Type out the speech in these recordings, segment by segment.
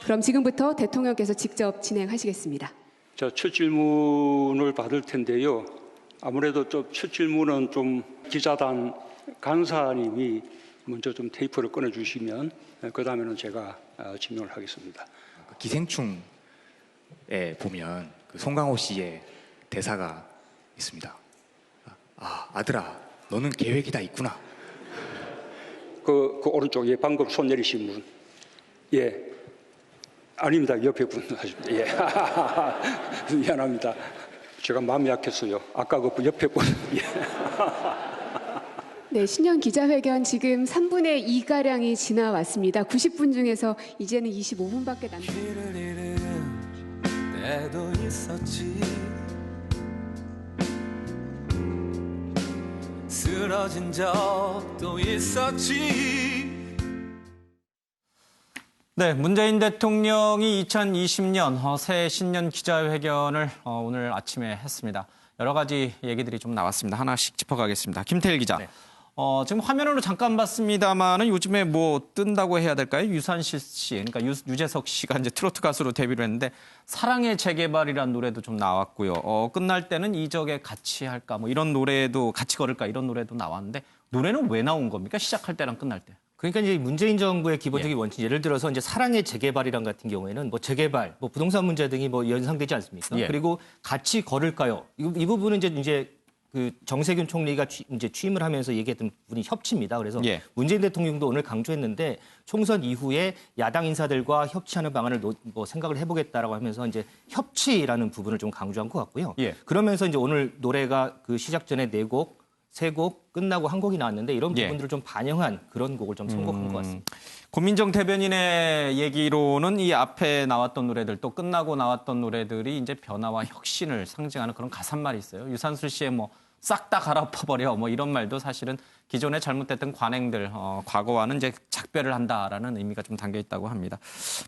그럼 지금부터 대통령께서 직접 진행하시겠습니다. 자, 첫 질문을 받을 텐데요. 아무래도 첫 질문은 좀 기자단 강사님이 먼저 좀 테이프를 꺼내주시면 그 다음에는 제가 질문을 하겠습니다. 기생충에 보면 그 송강호 씨의 대사가 있습니다. 아들아, 너는 계획이 다 있구나. 그 오른쪽에 방금 손 내리신 분. 예. 아닙니다. 옆에 분 하십니다. 예. 미안합니다. 제가 마음이 약했어요. 아까 그 옆에 분. 예. 네, 신년 기자회견 지금 3분의 2가량이 지나왔습니다. 90분 중에서 이제는 25분밖에 남지 길을 잃은 때도 있었지. 쓰러진 적도 있었지. 네, 문재인 대통령이 2020년 새 신년 기자회견을 오늘 아침에 했습니다. 여러 가지 얘기들이 좀 나왔습니다. 하나씩 짚어가겠습니다. 김태일 기자. 네. 지금 화면으로 잠깐 봤습니다만은 요즘에 뭐 뜬다고 해야 될까요? 유산실 씨, 그러니까 유재석 씨가 이제 트로트 가수로 데뷔를 했는데 사랑의 재개발이라는 노래도 좀 나왔고요. 끝날 때는 이적에 같이 할까 뭐 이런 노래도 같이 걸을까 이런 노래도 나왔는데 노래는 왜 나온 겁니까? 시작할 때랑 끝날 때. 그러니까 이제 문재인 정부의 기본적인 원칙, 예를 들어서 이제 사랑의 재개발이란 같은 경우에는 뭐 재개발, 뭐 부동산 문제 등이 뭐 연상되지 않습니까? 예. 그리고 같이 걸을까요? 이 부분은 이제 그 정세균 총리가 이제 취임을 하면서 얘기했던 부분이 협치입니다. 그래서 예. 문재인 대통령도 오늘 강조했는데 총선 이후에 야당 인사들과 협치하는 방안을 뭐 생각을 해보겠다라고 하면서 이제 협치라는 부분을 좀 강조한 것 같고요. 예. 그러면서 이제 오늘 노래가 그 시작 전에 4곡, 3곡 끝나고 한 곡이 나왔는데 이런 예. 부분들을 좀 반영한 그런 곡을 좀 선곡한 것 같습니다. 고민정 대변인의 얘기로는 이 앞에 나왔던 노래들 또 끝나고 나왔던 노래들이 이제 변화와 혁신을 상징하는 그런 가사말이 있어요. 유산슬 씨의 뭐 싹 다 갈아엎어버려 뭐 이런 말도 사실은 기존에 잘못됐던 관행들 과거와는 이제 작별을 한다라는 의미가 좀 담겨 있다고 합니다.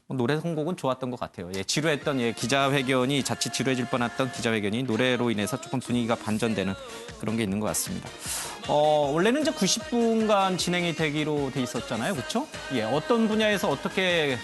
노래 선곡은 좋았던 것 같아요. 지루했던 기자회견이 자칫 지루해질 뻔했던 기자회견이 노래로 인해서 조금 분위기가 반전되는 그런 게 있는 것 같습니다. 원래는 이제 90분간 진행이 되기로 돼 있었잖아요, 그렇죠? 어떤 분야에서 어떻게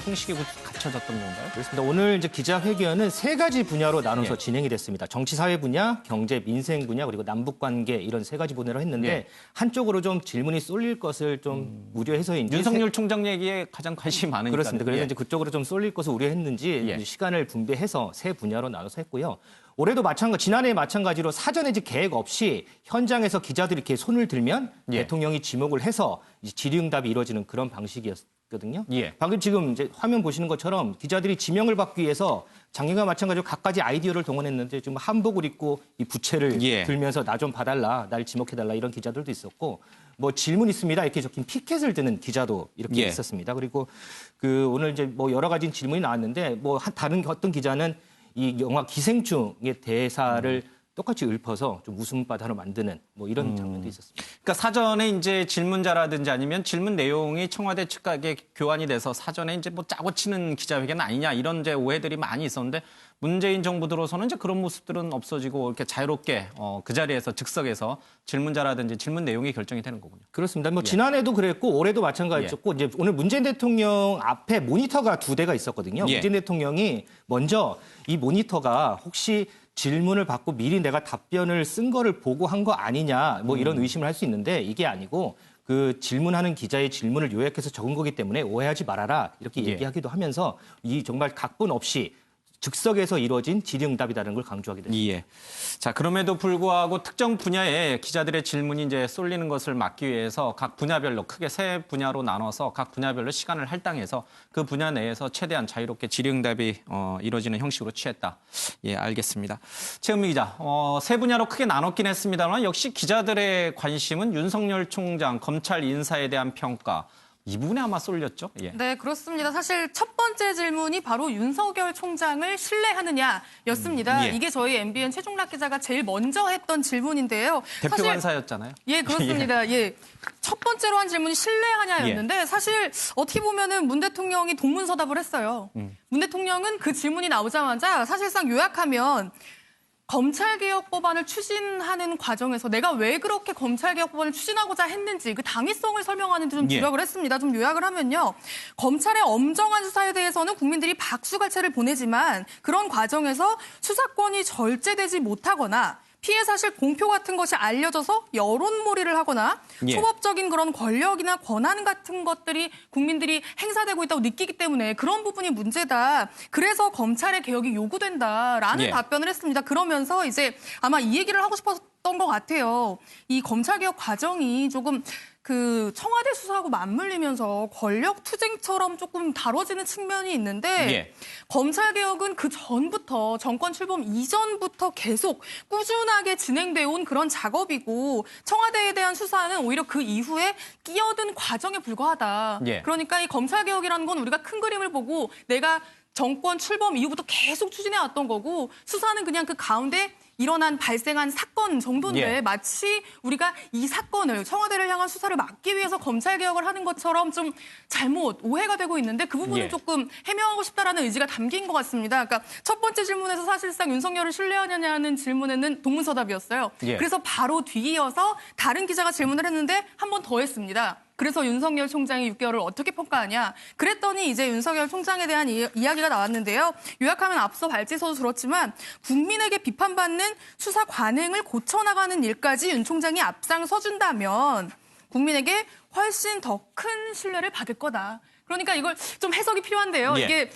형식이 갖춰졌던 건가요? 그렇습니다. 오늘 이제 기자회견은 3가지 분야로 나눠서 예. 진행이 됐습니다. 정치 사회 분야, 경제 민생 분야, 그리고 남북 관계 이런 3가지 분야로 했는데 예. 한쪽으로 좀 질문이 쏠릴 것을 좀 우려해서인지 윤석열 총장 얘기에 가장 관심이 많으니까. 그렇습니다. 그래서 이제 그쪽으로 좀 쏠릴 것을 우려했는지 예. 시간을 분배해서 3분야로 나눠서 했고요. 올해도 지난해 마찬가지로 사전에 이제 계획 없이 현장에서 기자들이 이렇게 손을 들면 예. 대통령이 지목을 해서 이제 질의응답이 이루어지는 그런 방식이었거든요. 예. 방금 지금 이제 화면 보시는 것처럼 기자들이 지명을 받기 위해서 작년과 마찬가지로 갖가지 아이디어를 동원했는데 지금 한복을 입고 이 부채를 예. 들면서 나 좀 봐달라, 날 지목해달라 이런 기자들도 있었고 뭐 질문 있습니다 이렇게 적힌 피켓을 드는 기자도 이렇게 예. 있었습니다. 그리고 그 오늘 이제 뭐 여러 가지 질문이 나왔는데 뭐 다른 어떤 기자는 이 영화 기생충의 대사를 똑같이 읊어서 좀 웃음바다로 만드는 뭐 이런 장면도 있었습니다. 그러니까 사전에 이제 질문자라든지 아니면 질문 내용이 청와대 측과의 교환이 돼서 사전에 이제 뭐 짜고 치는 기자회견 아니냐 이런 이제 오해들이 많이 있었는데 문재인 정부 들어서는 이제 그런 모습들은 없어지고 이렇게 자유롭게 그 자리에서 즉석에서 질문자라든지 질문 내용이 결정이 되는 거군요. 그렇습니다. 뭐 지난해도 그랬고 올해도 마찬가지였고 이제 오늘 문재인 대통령 앞에 모니터가 2대가 있었거든요. 예. 문재인 대통령이 먼저 이 모니터가 혹시 질문을 받고 미리 내가 답변을 쓴 거를 보고 한 거 아니냐 뭐 이런 의심을 할 수 있는데 이게 아니고 그 질문하는 기자의 질문을 요약해서 적은 거기 때문에 오해하지 말아라 이렇게 예. 얘기하기도 하면서 이 정말 각본 없이 즉석에서 이루어진 질의응답이라는 걸 강조하게 됐습니다. 예. 자, 그럼에도 불구하고 특정 분야에 기자들의 질문이 이제 쏠리는 것을 막기 위해서 각 분야별로 크게 3분야로 나눠서 각 분야별로 시간을 할당해서 그 분야 내에서 최대한 자유롭게 질의응답이 이루어지는 형식으로 취했다. 예, 알겠습니다. 최은미 기자, 3분야로 크게 나눴긴 했습니다만 역시 기자들의 관심은 윤석열 총장 검찰 인사에 대한 평가. 이 부분에 아마 쏠렸죠? 예. 네, 그렇습니다. 사실 첫 번째 질문이 바로 윤석열 총장을 신뢰하느냐였습니다. 예. 이게 저희 MBN 최종락 기자가 제일 먼저 했던 질문인데요. 대표 사실 간사였잖아요. 예, 그렇습니다. 예. 첫 번째로 한 질문이 신뢰하냐였는데 사실 어떻게 보면은 문 대통령이 동문서답을 했어요. 문 대통령은 그 질문이 나오자마자 사실상 요약하면 검찰개혁 법안을 추진하는 과정에서 내가 왜 그렇게 검찰개혁 법안을 추진하고자 했는지 그 당위성을 설명하는데 좀 주력을 했습니다. 좀 요약을 하면요. 검찰의 엄정한 수사에 대해서는 국민들이 박수갈채를 보내지만 그런 과정에서 수사권이 절제되지 못하거나 피해 사실 공표 같은 것이 알려져서 여론몰이를 하거나 초법적인 그런 권력이나 권한 같은 것들이 국민들이 행사되고 있다고 느끼기 때문에 그런 부분이 문제다. 그래서 검찰의 개혁이 요구된다라는 답변을 했습니다. 그러면서 이제 아마 이 얘기를 하고 싶었던 것 같아요. 이 검찰개혁 과정이 조금 그 청와대 수사하고 맞물리면서 권력 투쟁처럼 조금 다뤄지는 측면이 있는데 검찰개혁은 그 전부터 정권 출범 이전부터 계속 꾸준하게 진행돼 온 그런 작업이고 청와대에 대한 수사는 오히려 그 이후에 끼어든 과정에 불과하다. 그러니까 이 검찰개혁이라는 건 우리가 큰 그림을 보고 내가 정권 출범 이후부터 계속 추진해왔던 거고 수사는 그냥 그 가운데 발생한 사건 정도인데 마치 우리가 이 사건을 청와대를 향한 수사를 막기 위해서 검찰개혁을 하는 것처럼 좀 잘못 오해가 되고 있는데 그 부분은 조금 해명하고 싶다라는 의지가 담긴 것 같습니다. 그러니까 첫 번째 질문에서 사실상 윤석열을 신뢰하느냐는 질문에는 동문서답이었어요. 그래서 바로 뒤이어서 다른 기자가 질문을 했는데 한 번 더 했습니다. 그래서 윤석열 총장이 6개월을 어떻게 평가하냐. 그랬더니 이제 윤석열 총장에 대한 이야기가 나왔는데요. 요약하면 앞서 발제서도 들었지만 국민에게 비판받는 수사 관행을 고쳐나가는 일까지 윤 총장이 앞장서준다면 국민에게 훨씬 더 큰 신뢰를 받을 거다. 그러니까 이걸 좀 해석이 필요한데요. 이게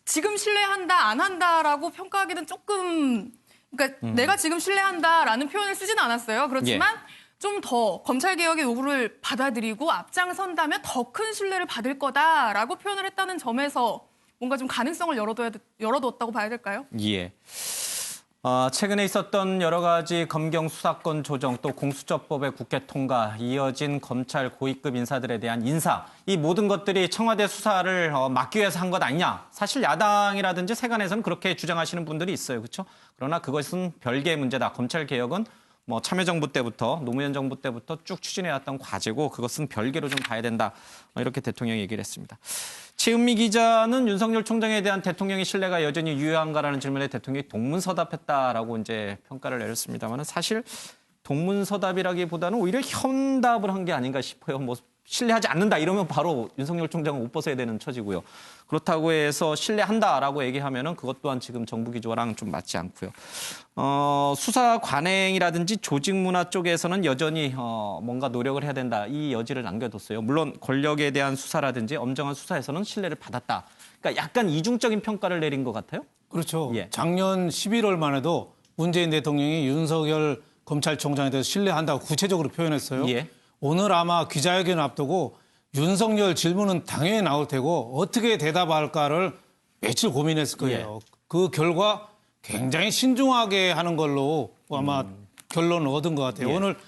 지금 신뢰한다, 안 한다라고 평가하기는 조금 그러니까 내가 지금 신뢰한다라는 표현을 쓰지는 않았어요. 그렇지만 좀 더 검찰개혁의 요구를 받아들이고 앞장선다면 더 큰 신뢰를 받을 거다라고 표현을 했다는 점에서 뭔가 좀 가능성을 열어두었다고 봐야 될까요? 최근에 있었던 여러 가지 검경 수사권 조정 또 공수처법의 국회 통과, 이어진 검찰 고위급 인사들에 대한 인사, 이 모든 것들이 청와대 수사를 막기 위해서 한 것 아니냐. 사실 야당이라든지 세간에서는 그렇게 주장하시는 분들이 있어요. 그렇죠? 그러나 그것은 별개의 문제다. 검찰개혁은 뭐 참여정부 때부터 노무현 정부 때부터 쭉 추진해왔던 과제고 그것은 별개로 좀 봐야 된다. 이렇게 대통령이 얘기를 했습니다. 최은미 기자는 윤석열 총장에 대한 대통령의 신뢰가 여전히 유효한가라는 질문에 대통령이 동문서답했다라고 이제 평가를 내렸습니다만 사실 동문서답이라기보다는 오히려 현답을 한 게 아닌가 싶어요. 뭐 신뢰하지 않는다 이러면 바로 윤석열 총장은 옷 벗어야 되는 처지고요. 그렇다고 해서 신뢰한다라고 얘기하면은 그것 또한 지금 정부 기조랑 좀 맞지 않고요. 수사 관행이라든지 조직 문화 쪽에서는 여전히 뭔가 노력을 해야 된다. 이 여지를 남겨뒀어요. 물론 권력에 대한 수사라든지 엄정한 수사에서는 신뢰를 받았다. 그러니까 약간 이중적인 평가를 내린 것 같아요. 그렇죠. 작년 11월만 해도 문재인 대통령이 윤석열 검찰총장에 대해서 신뢰한다고 구체적으로 표현했어요. 오늘 아마 기자회견 앞두고 윤석열 질문은 당연히 나올 테고 어떻게 대답할까를 며칠 고민했을 거예요. 그 결과 굉장히 신중하게 하는 걸로 아마 결론을 얻은 것 같아요. 오늘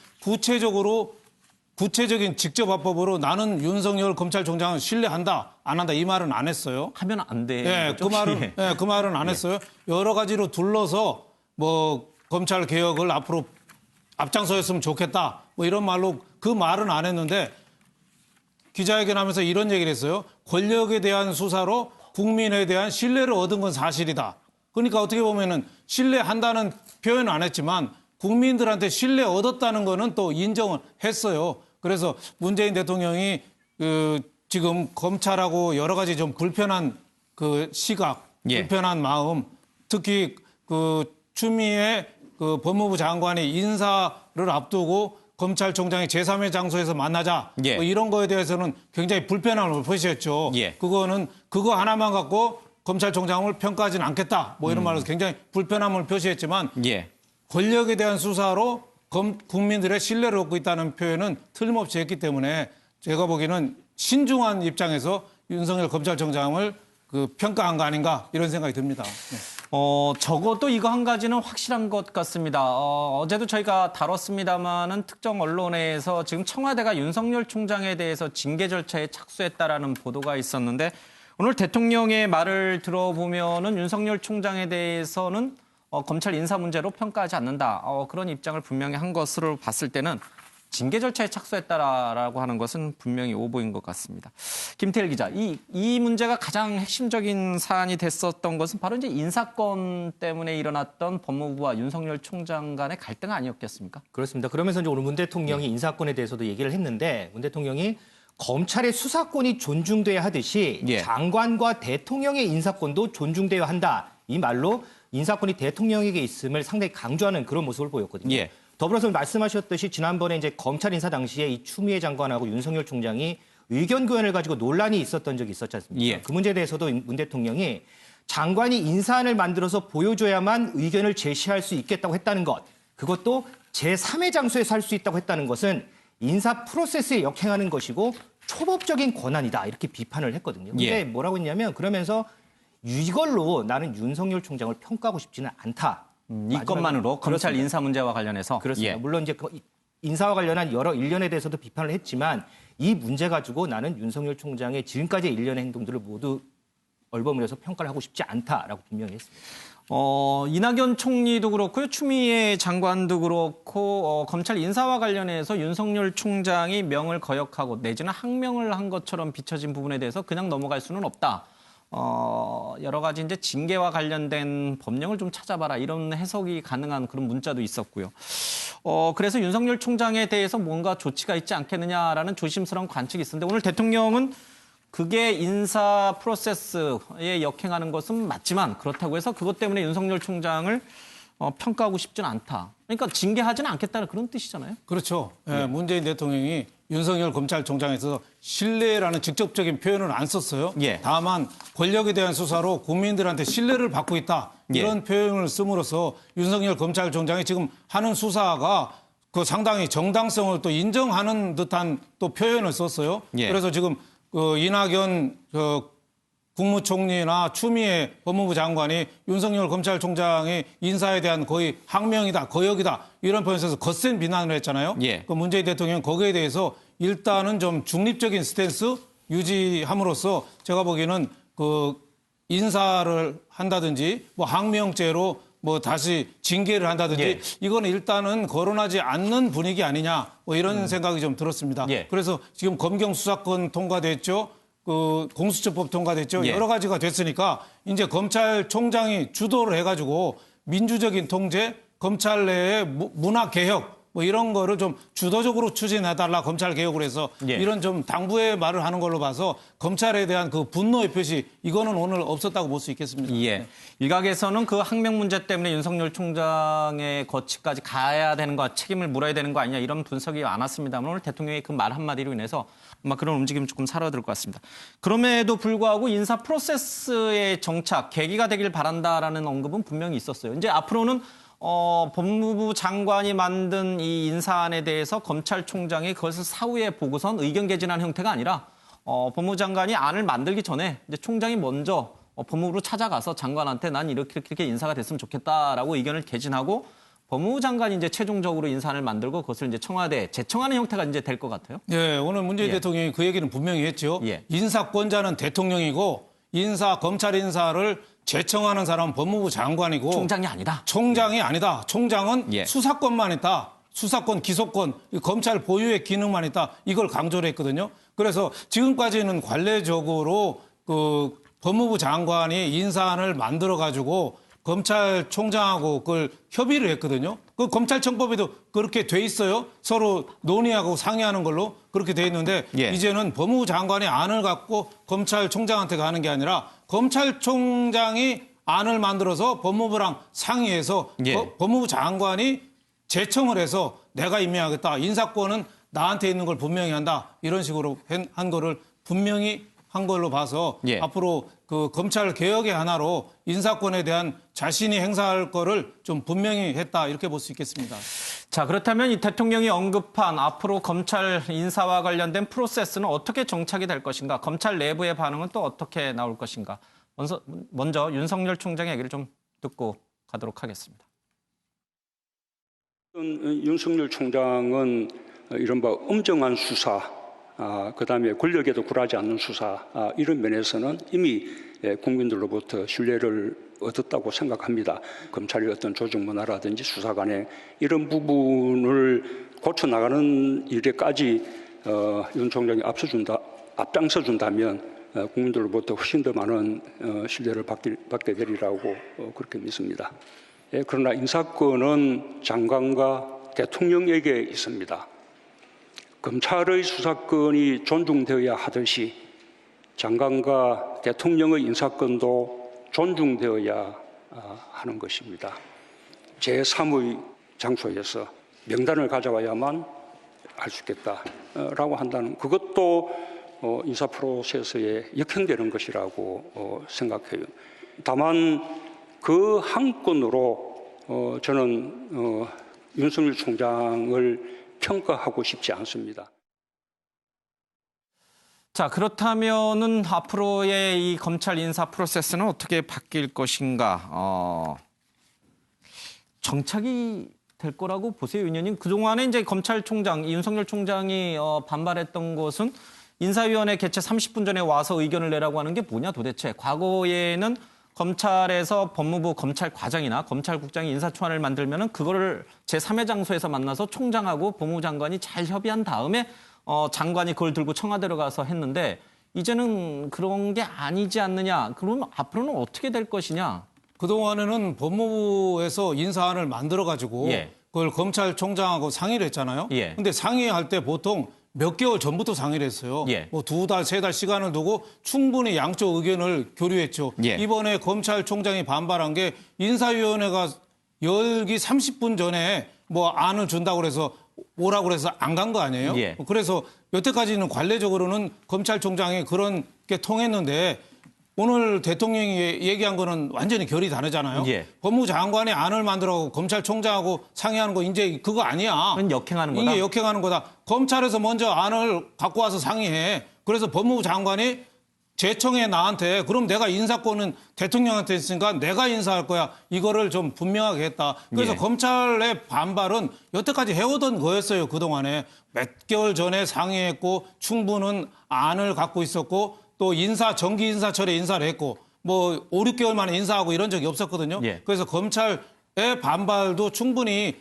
구체적인 직접 화법으로 나는 윤석열 검찰총장을 신뢰한다, 안 한다 이 말은 안 했어요. 하면 안 돼. 그 말은 안 했어요. 여러 가지로 둘러서 뭐 검찰 개혁을 앞으로 앞장서였으면 좋겠다. 뭐 이런 말로 그 말은 안 했는데 기자회견하면서 이런 얘기를 했어요. 권력에 대한 수사로 국민에 대한 신뢰를 얻은 건 사실이다. 그러니까 어떻게 보면은 신뢰한다는 표현은 안 했지만 국민들한테 신뢰 얻었다는 거는 또 인정을 했어요. 그래서 문재인 대통령이 지금 검찰하고 여러 가지 좀 불편한 그 시각, 불편한 마음, 특히 추미애 법무부 장관이 인사를 앞두고 검찰총장이 제3의 장소에서 만나자 뭐 이런 거에 대해서는 굉장히 불편함을 표시했죠. 그거는 그거 하나만 갖고 검찰총장을 평가하지는 않겠다. 뭐 이런 말로 굉장히 불편함을 표시했지만 권력에 대한 수사로 국민들의 신뢰를 얻고 있다는 표현은 틀림없이 했기 때문에 제가 보기에는 신중한 입장에서 윤석열 검찰총장을 평가한 거 아닌가 이런 생각이 듭니다. 적어도 이거 한 가지는 확실한 것 같습니다. 어제도 저희가 다뤘습니다마는 특정 언론에서 지금 청와대가 윤석열 총장에 대해서 징계 절차에 착수했다라는 보도가 있었는데 오늘 대통령의 말을 들어보면은 윤석열 총장에 대해서는 검찰 인사 문제로 평가하지 않는다. 그런 입장을 분명히 한 것으로 봤을 때는 징계 절차에 착수했다라고 하는 것은 분명히 오보인 것 같습니다. 김태일 기자, 이 문제가 가장 핵심적인 사안이 됐었던 것은 바로 이제 인사권 때문에 일어났던 법무부와 윤석열 총장 간의 갈등 아니었겠습니까? 그렇습니다. 그러면서 이제 오늘 문 대통령이 인사권에 대해서도 얘기를 했는데 문 대통령이 검찰의 수사권이 존중돼야 하듯이 예. 장관과 대통령의 인사권도 존중돼야 한다. 이 말로 인사권이 대통령에게 있음을 상당히 강조하는 그런 모습을 보였거든요. 예. 더불어서 말씀하셨듯이 지난번에 이제 검찰 인사 당시에 이 추미애 장관하고 윤석열 총장이 의견 교환을 가지고 논란이 있었던 적이 있었지 않습니까? 예. 그 문제에 대해서도 문 대통령이 장관이 인사안을 만들어서 보여줘야만 의견을 제시할 수 있겠다고 했다는 것, 그것도 제3의 장소에서 할 수 있다고 했다는 것은 인사 프로세스에 역행하는 것이고 초법적인 권한이다 이렇게 비판을 했거든요. 근데 예. 뭐라고 했냐면 그러면서 이걸로 나는 윤석열 총장을 평가하고 싶지는 않다. 이것만으로 검찰 그렇습니다. 인사 문제와 관련해서 그렇습니다. 예. 물론 이제 인사와 관련한 여러 일련에 대해서도 비판을 했지만 이 문제 가지고 나는 윤석열 총장의 지금까지의 일련의 행동들을 모두 얼버무려서 평가를 하고 싶지 않다라고 분명히 했습니다. 이낙연 총리도 그렇고요, 추미애 장관도 그렇고 검찰 인사와 관련해서 윤석열 총장이 명을 거역하고 내지는 항명을 한 것처럼 비춰진 부분에 대해서 그냥 넘어갈 수는 없다. 여러 가지 이제 징계와 관련된 법령을 좀 찾아봐라 이런 해석이 가능한 그런 문자도 있었고요. 그래서 윤석열 총장에 대해서 뭔가 조치가 있지 않겠느냐라는 조심스러운 관측이 있었는데 오늘 대통령은 그게 인사 프로세스에 역행하는 것은 맞지만 그렇다고 해서 그것 때문에 윤석열 총장을 평가하고 싶지는 않다. 그러니까 징계하지는 않겠다는 그런 뜻이잖아요. 그렇죠. 예, 문재인 대통령이 윤석열 검찰총장에 있어서 신뢰라는 직접적인 표현을 안 썼어요. 예. 다만 권력에 대한 수사로 국민들한테 신뢰를 받고 있다. 이런 예. 표현을 씀으로써 윤석열 검찰총장이 지금 하는 수사가 그 상당히 정당성을 또 인정하는 듯한 또 표현을 썼어요. 예. 그래서 지금 이낙연 국무총리나 추미애 법무부 장관이 윤석열 검찰총장의 인사에 대한 거의 항명이다, 거역이다 이런 표현에서 거센 비난을 했잖아요. 예. 그 문재인 대통령은 거기에 대해서 일단은 좀 중립적인 스탠스 유지함으로써 제가 보기에는 그 인사를 한다든지 뭐 항명죄로 뭐 다시 징계를 한다든지 예. 이거는 일단은 거론하지 않는 분위기 아니냐 뭐 이런 생각이 좀 들었습니다. 예. 그래서 지금 검경 수사권 통과됐죠. 그 공수처법 통과됐죠. 예. 여러 가지가 됐으니까 이제 검찰총장이 주도를 해가지고 민주적인 통제, 검찰 내의 문화 개혁 뭐 이런 거를 좀 주도적으로 추진해달라 검찰 개혁을 해서 예. 이런 좀 당부의 말을 하는 걸로 봐서 검찰에 대한 그 분노의 표시 이거는 오늘 없었다고 볼 수 있겠습니다. 예. 일각에서는 그 항명 문제 때문에 윤석열 총장의 거치까지 가야 되는 거, 책임을 물어야 되는 거 아니냐 이런 분석이 많았습니다만 오늘 대통령의 그 말 한마디로 인해서 아마 그런 움직임이 조금 사라질 것 같습니다. 그럼에도 불구하고 인사 프로세스의 정착, 계기가 되길 바란다라는 언급은 분명히 있었어요. 이제 앞으로는 법무부 장관이 만든 이 인사안에 대해서 검찰총장이 그것을 사후에 보고선 의견 개진하는 형태가 아니라 법무부 장관이 안을 만들기 전에 이제 총장이 먼저 법무부로 찾아가서 장관한테 난 이렇게 인사가 됐으면 좋겠다라고 의견을 개진하고 법무부 장관이 이제 최종적으로 인사안을 만들고 그것을 이제 청와대에 제청하는 형태가 이제 될 것 같아요. 네, 오늘 문재인 예. 대통령이 그 얘기는 분명히 했죠. 예. 인사권자는 대통령이고 검찰 인사를 제청하는 사람은 법무부 장관이고 총장이 아니다. 총장이 아니다. 총장은 예. 수사권만 있다. 수사권, 기소권, 검찰 보유의 기능만 있다. 이걸 강조를 했거든요. 그래서 지금까지는 관례적으로 그 법무부 장관이 인사안을 만들어 가지고 검찰총장하고 그걸 협의를 했거든요. 그 검찰청법에도 그렇게 돼 있어요. 서로 논의하고 상의하는 걸로 그렇게 돼 있는데 예. 이제는 법무부 장관이 안을 갖고 검찰총장한테 가는 게 아니라 검찰총장이 안을 만들어서 법무부랑 상의해서 예. 법무부 장관이 제청을 해서 내가 임명하겠다. 인사권은 나한테 있는 걸 분명히 한다. 이런 식으로 한 거를 분명히 한 걸로 봐서 예. 앞으로 그 검찰 개혁의 하나로 인사권에 대한 자신이 행사할 거를 좀 분명히 했다. 이렇게 볼 수 있겠습니다. 자, 그렇다면 이 대통령이 언급한 앞으로 검찰 인사와 관련된 프로세스는 어떻게 정착이 될 것인가? 검찰 내부의 반응은 또 어떻게 나올 것인가? 먼저 윤석열 총장의 얘기를 좀 듣고 가도록 하겠습니다. 윤석열 총장은 이른바 엄정한 수사, 그다음에 권력에도 굴하지 않는 수사, 이런 면에서는 이미 국민들로부터 신뢰를 얻었다고 생각합니다. 검찰의 어떤 조직 문화라든지 수사관의 이런 부분을 고쳐 나가는 일에까지 윤 총장이 앞장서 준다면 국민들로부터 훨씬 더 많은 신뢰를 받게 되리라고 그렇게 믿습니다. 예, 그러나 인사권은 장관과 대통령에게 있습니다. 검찰의 수사권이 존중되어야 하듯이 장관과 대통령의 인사권도 존중되어야 하는 것입니다. 제3의 장소에서 명단을 가져와야만 할 수 있겠다라고 한다는 그것도 인사 프로세스에 역행되는 것이라고 생각해요. 다만 그 한 건으로 저는 윤석열 총장을 평가하고 싶지 않습니다. 자, 그렇다면은 앞으로의 이 검찰 인사 프로세스는 어떻게 바뀔 것인가? 정착이 될 거라고 보세요, 의원님? 그동안에 이제 검찰총장, 윤석열 총장이 반발했던 것은 인사위원회 개최 30분 전에 와서 의견을 내라고 하는 게 뭐냐 도대체. 과거에는 검찰에서 법무부 검찰과장이나 검찰국장이 인사초안을 만들면은 그거를 제3의 장소에서 만나서 총장하고 법무부 장관이 잘 협의한 다음에 장관이 그걸 들고 청와대로 가서 했는데 이제는 그런 게 아니지 않느냐. 그럼 앞으로는 어떻게 될 것이냐. 그동안에는 법무부에서 인사안을 만들어가지고 그걸 검찰총장하고 상의를 했잖아요. 근데 상의할 때 보통 몇 개월 전부터 상의를 했어요. 뭐 2달, 3달 시간을 두고 충분히 양쪽 의견을 교류했죠. 이번에 검찰총장이 반발한 게 인사위원회가 열기 30분 전에 뭐 안을 준다고 그래서 오라고 그래서 안 간 거 아니에요? 그래서 여태까지는 관례적으로는 검찰총장이 그런 게 통했는데 오늘 대통령이 얘기한 거는 완전히 결이 다르잖아요. 법무부 장관이 안을 만들어가고 검찰총장하고 상의하는 거 이제 그거 아니야. 그건 역행하는 거다. 이게 역행하는 거다. 검찰에서 먼저 안을 갖고 와서 상의해. 그래서 법무부 장관이 제청해 나한테 그럼 내가 인사권은 대통령한테 있으니까 내가 인사할 거야. 이거를 좀 분명하게 했다. 그래서 검찰의 반발은 여태까지 해오던 거였어요. 그동안에 몇 개월 전에 상의했고 충분한 안을 갖고 있었고 또 정기 인사철에 인사를 했고 뭐 5, 6개월 만에 인사하고 이런 적이 없었거든요. 그래서 검찰의 반발도 충분히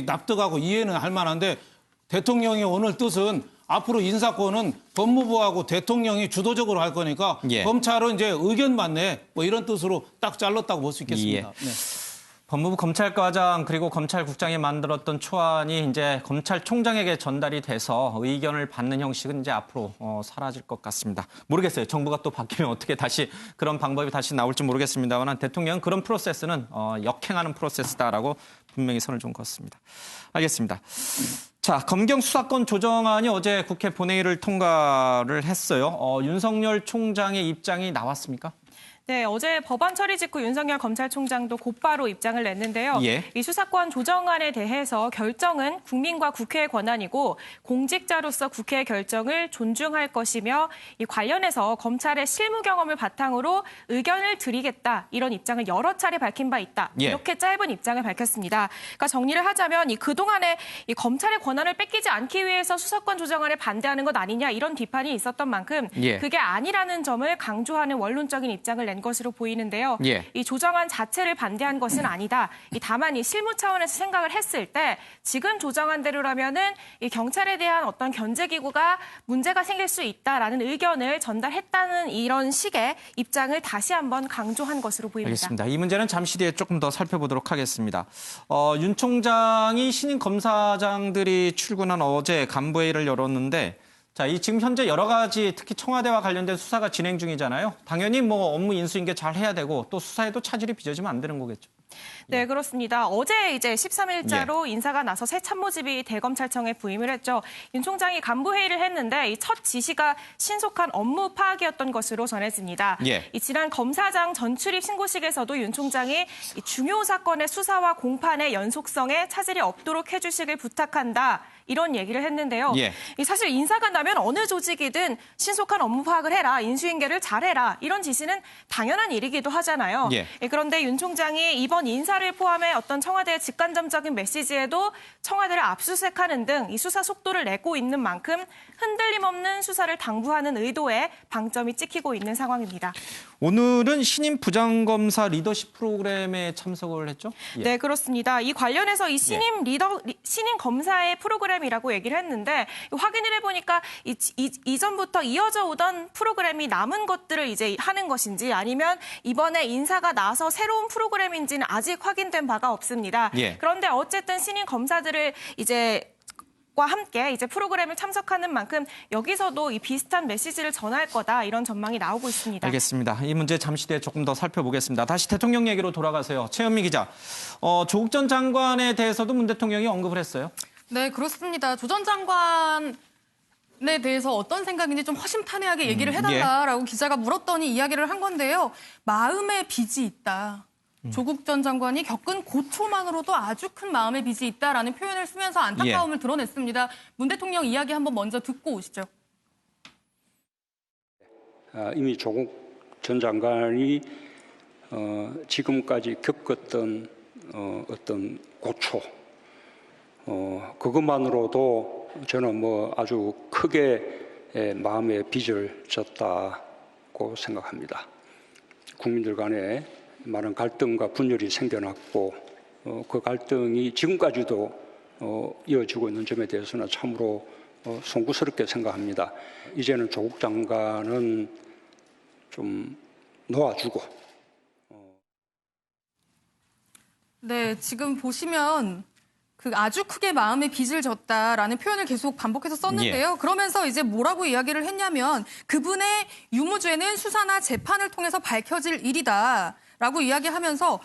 납득하고 이해는 할 만한데 대통령이 오늘 뜻은 앞으로 인사권은 법무부하고 대통령이 주도적으로 할 거니까 검찰은 이제 의견만 내 뭐 이런 뜻으로 딱 잘랐다고 볼 수 있겠습니다. 법무부 검찰과장 그리고 검찰국장이 만들었던 초안이 이제 검찰총장에게 전달이 돼서 의견을 받는 형식은 이제 앞으로 사라질 것 같습니다. 모르겠어요. 정부가 또 바뀌면 어떻게 다시 그런 방법이 다시 나올지 모르겠습니다만 대통령은 그런 프로세스는 역행하는 프로세스다라고 분명히 선을 좀 그었습니다. 알겠습니다. 자, 검경 수사권 조정안이 어제 국회 본회의를 통과를 했어요. 윤석열 총장의 입장이 나왔습니까? 네, 어제 법안 처리 직후 윤석열 검찰총장도 곧바로 입장을 냈는데요. 이 수사권 조정안에 대해서 결정은 국민과 국회의 권한이고 공직자로서 국회의 결정을 존중할 것이며 이 관련해서 검찰의 실무 경험을 바탕으로 의견을 드리겠다 이런 입장을 여러 차례 밝힌 바 있다. 이렇게 짧은 입장을 밝혔습니다. 그러니까 정리를 하자면 그동안에 이 검찰의 권한을 뺏기지 않기 위해서 수사권 조정안에 반대하는 것 아니냐 이런 비판이 있었던 만큼 그게 아니라는 점을 강조하는 원론적인 입장을 낸 것으로 보이는데요. 이 조정안 자체를 반대한 것은 아니다. 다만 이 실무 차원에서 생각을 했을 때 지금 조정안대로라면은 이 경찰에 대한 어떤 견제기구가 문제가 생길 수 있다라는 의견을 전달했다는 이런 식의 입장을 다시 한번 강조한 것으로 보입니다. 알겠습니다. 이 문제는 잠시 뒤에 조금 더 살펴보도록 하겠습니다. 윤 총장이 신임 검사장들이 출근한 어제 간부회의를 열었는데 자, 지금 현재 여러 가지 특히 청와대와 관련된 수사가 진행 중이잖아요. 당연히 뭐 업무 인수인계 잘 해야 되고 또 수사에도 차질이 빚어지면 안 되는 거겠죠. 네, 그렇습니다. 어제 이제 13일자로 인사가 나서 새 참모집이 대검찰청에 부임을 했죠. 윤 총장이 간부회의를 했는데 이 첫 지시가 신속한 업무 파악이었던 것으로 전해집니다. 이 지난 검사장 전출입 신고식에서도 윤 총장이 이 중요 사건의 수사와 공판의 연속성에 차질이 없도록 해주시길 부탁한다. 이런 얘기를 했는데요. 사실 인사가 나면 어느 조직이든 신속한 업무 파악을 해라, 인수인계를 잘해라 이런 지시는 당연한 일이기도 하잖아요. 그런데 윤 총장이 이번 인사를 포함해 어떤 청와대의 직간접적인 메시지에도 청와대를 압수수색하는 등 이 수사 속도를 내고 있는 만큼 흔들림 없는 수사를 당부하는 의도에 방점이 찍히고 있는 상황입니다. 오늘은 신임 부장검사 리더십 프로그램에 참석을 했죠? 네, 그렇습니다. 이 관련해서 이 신임 검사의 프로그램 프로그램이라고 얘기를 했는데 확인을 해보니까 이전부터 이어져 오던 프로그램이 남은 것들을 이제 하는 것인지 아니면 이번에 인사가 나서 새로운 프로그램인지는 아직 확인된 바가 없습니다. 예. 그런데 어쨌든 신임 검사들을 과 함께 이제 프로그램을 참석하는 만큼 여기서도 이 비슷한 메시지를 전할 거다 이런 전망이 나오고 있습니다. 알겠습니다. 이 문제 잠시 뒤에 조금 더 살펴보겠습니다. 다시 대통령 얘기로 돌아가세요. 최현미 기자. 조국 전 장관에 대해서도 문 대통령이 언급을 했어요. 네, 그렇습니다. 조 전 장관에 대해서 어떤 생각인지 좀 허심탄회하게 얘기를 해달라라고 기자가 물었더니 이야기를 한 건데요. 마음의 빚이 있다. 조국 전 장관이 겪은 고초만으로도 아주 큰 마음의 빚이 있다라는 표현을 쓰면서 안타까움을 드러냈습니다. 문 대통령 이야기 한번 먼저 듣고 오시죠. 이미 조국 전 장관이 지금까지 겪었던 어떤 고초, 그것만으로도 저는 아주 크게 마음의 빚을 졌다고 생각합니다. 국민들 간에 많은 갈등과 분열이 생겨났고 그 갈등이 지금까지도 이어지고 있는 점에 대해서는 참으로 송구스럽게 생각합니다. 이제는 조국 장관은 좀 놓아주고. 네, 지금 보시면 아주 크게 마음의 빚을 졌다라는 표현을 계속 반복해서 썼는데요. 그러면서 이제 뭐라고 이야기를 했냐면 그분의 유무죄는 수사나 재판을 통해서 밝혀질 일이다라고 이야기하면서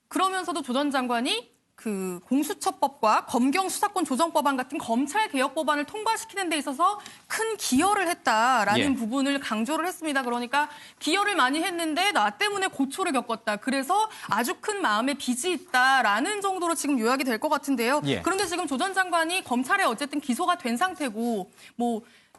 그러면서도 조 전 장관이 공수처법과 검경수사권 조정법안 같은 검찰개혁 법안을 통과시키는 데 있어서 큰 기여를 했다라는 부분을 강조를 했습니다. 그러니까 기여를 많이 했는데 나 때문에 고초를 겪었다. 그래서 아주 큰 마음의 빚이 있다라는 정도로 지금 요약이 될 것 같은데요. 그런데 지금 조 전 장관이 검찰에 어쨌든 기소가 된 상태고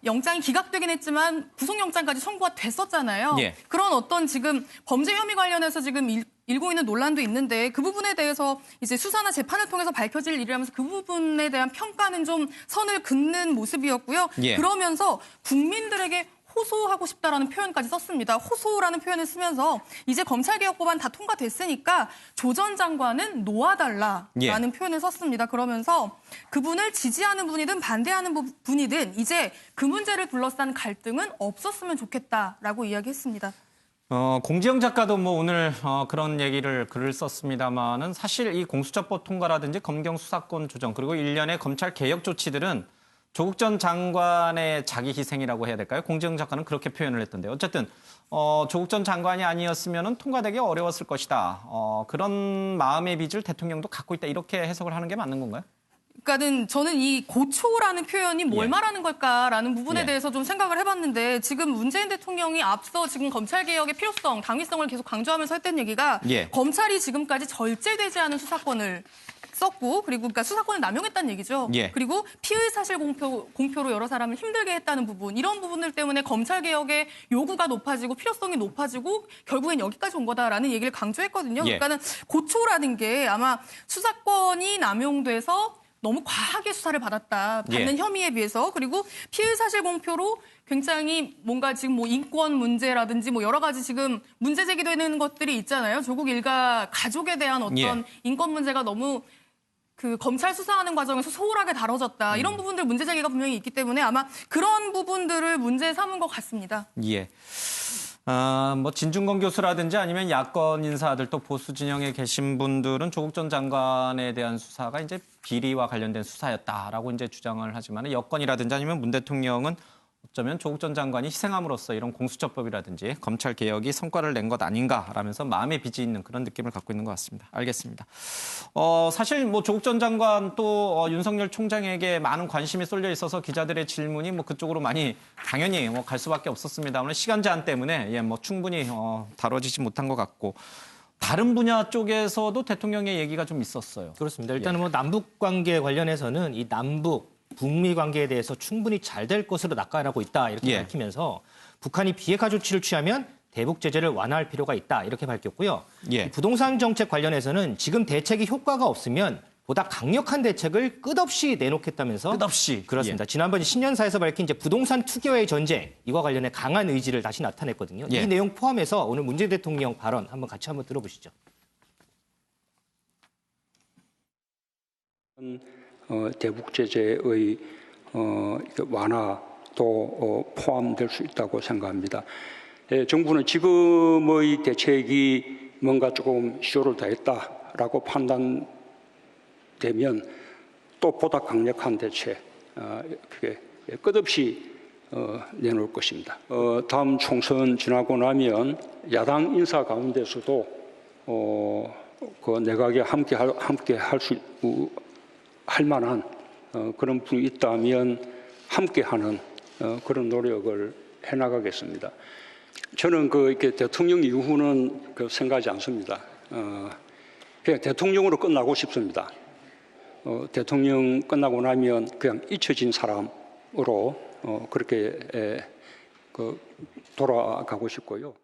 영장이 기각되긴 했지만 구속영장까지 청구가 됐었잖아요. 그런 어떤 지금 범죄 혐의 관련해서 지금 일고 있는 논란도 있는데 그 부분에 대해서 이제 수사나 재판을 통해서 밝혀질 일이라면서 그 부분에 대한 평가는 좀 선을 긋는 모습이었고요. 그러면서 국민들에게 호소하고 싶다라는 표현까지 썼습니다. 호소라는 표현을 쓰면서 이제 검찰개혁법안 다 통과됐으니까 조 전 장관은 놓아달라라는 표현을 썼습니다. 그러면서 그분을 지지하는 분이든 반대하는 분이든 이제 그 문제를 둘러싼 갈등은 없었으면 좋겠다라고 이야기했습니다. 공지영 작가도 오늘 그런 글을 썼습니다만은 사실 이 공수처법 통과라든지 검경 수사권 조정 그리고 일련의 검찰 개혁 조치들은 조국 전 장관의 자기 희생이라고 해야 될까요? 공지영 작가는 그렇게 표현을 했던데 어쨌든 조국 전 장관이 아니었으면 통과되기 어려웠을 것이다. 그런 마음의 빚을 대통령도 갖고 있다. 이렇게 해석을 하는 게 맞는 건가요? 그러니까는 저는 이 고초라는 표현이 뭘 말하는 걸까라는 부분에 대해서 좀 생각을 해봤는데 지금 문재인 대통령이 앞서 지금 검찰개혁의 필요성, 당위성을 계속 강조하면서 했던 얘기가 검찰이 지금까지 절제되지 않은 수사권을 썼고 그리고 그러니까 수사권을 남용했다는 얘기죠. 그리고 피의 사실 공표로 여러 사람을 힘들게 했다는 부분 이런 부분들 때문에 검찰개혁의 요구가 높아지고 필요성이 높아지고 결국엔 여기까지 온 거다라는 얘기를 강조했거든요. 그러니까는 고초라는 게 아마 수사권이 남용돼서 너무 과하게 수사를 받는 혐의에 비해서 그리고 피의 사실 공표로 굉장히 뭔가 지금 인권 문제라든지 여러 가지 지금 문제 제기되는 것들이 있잖아요. 조국 일가 가족에 대한 어떤 인권 문제가 너무 검찰 수사하는 과정에서 소홀하게 다뤄졌다. 이런 부분들 문제 제기가 분명히 있기 때문에 아마 그런 부분들을 문제 삼은 것 같습니다. 진중권 교수라든지 아니면 야권 인사들 또 보수 진영에 계신 분들은 조국 전 장관에 대한 수사가 이제 비리와 관련된 수사였다라고 이제 주장을 하지만 여권이라든지 아니면 문 대통령은 어쩌면 조국 전 장관이 희생함으로써 이런 공수처법이라든지 검찰 개혁이 성과를 낸 것 아닌가라면서 마음의 빚이 있는 그런 느낌을 갖고 있는 것 같습니다. 알겠습니다. 사실 조국 전 장관 또 윤석열 총장에게 많은 관심이 쏠려 있어서 기자들의 질문이 그쪽으로 많이 당연히 갈 수밖에 없었습니다만 시간 제한 때문에 충분히 다뤄지지 못한 것 같고 다른 분야 쪽에서도 대통령의 얘기가 좀 있었어요. 그렇습니다. 일단은 남북 관계 관련해서는 이 북미 관계에 대해서 충분히 잘 될 것으로 낙관하고 있다 이렇게 밝히면서 북한이 비핵화 조치를 취하면 대북 제재를 완화할 필요가 있다 이렇게 밝혔고요. 부동산 정책 관련해서는 지금 대책이 효과가 없으면 보다 강력한 대책을 끝없이 내놓겠다면서 끝없이 그렇습니다. 지난번 신년사에서 밝힌 부동산 투기와의 전쟁 이와 관련해 강한 의지를 다시 나타냈거든요. 이 내용 포함해서 오늘 문재인 대통령 발언 같이 들어보시죠. 대북 제재의 완화도 포함될 수 있다고 생각합니다. 정부는 지금의 대책이 뭔가 조금 시효를 다했다라고 판단되면 또 보다 강력한 대책, 그게 끝없이 내놓을 것입니다. 다음 총선 지나고 나면 야당 인사 가운데서도 그 내각에 함께 할 만한 그런 분이 있다면 함께하는 그런 노력을 해나가겠습니다. 저는 이렇게 대통령 이후는 생각하지 않습니다. 그냥 대통령으로 끝나고 싶습니다. 대통령 끝나고 나면 그냥 잊혀진 사람으로 그렇게 돌아가고 싶고요.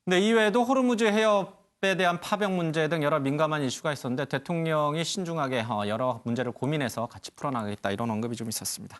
네, 이외에도 호르무즈 해협에 대한 파병 문제 등 여러 민감한 이슈가 있었는데 대통령이 신중하게 여러 문제를 고민해서 같이 풀어나가겠다 이런 언급이 좀 있었습니다.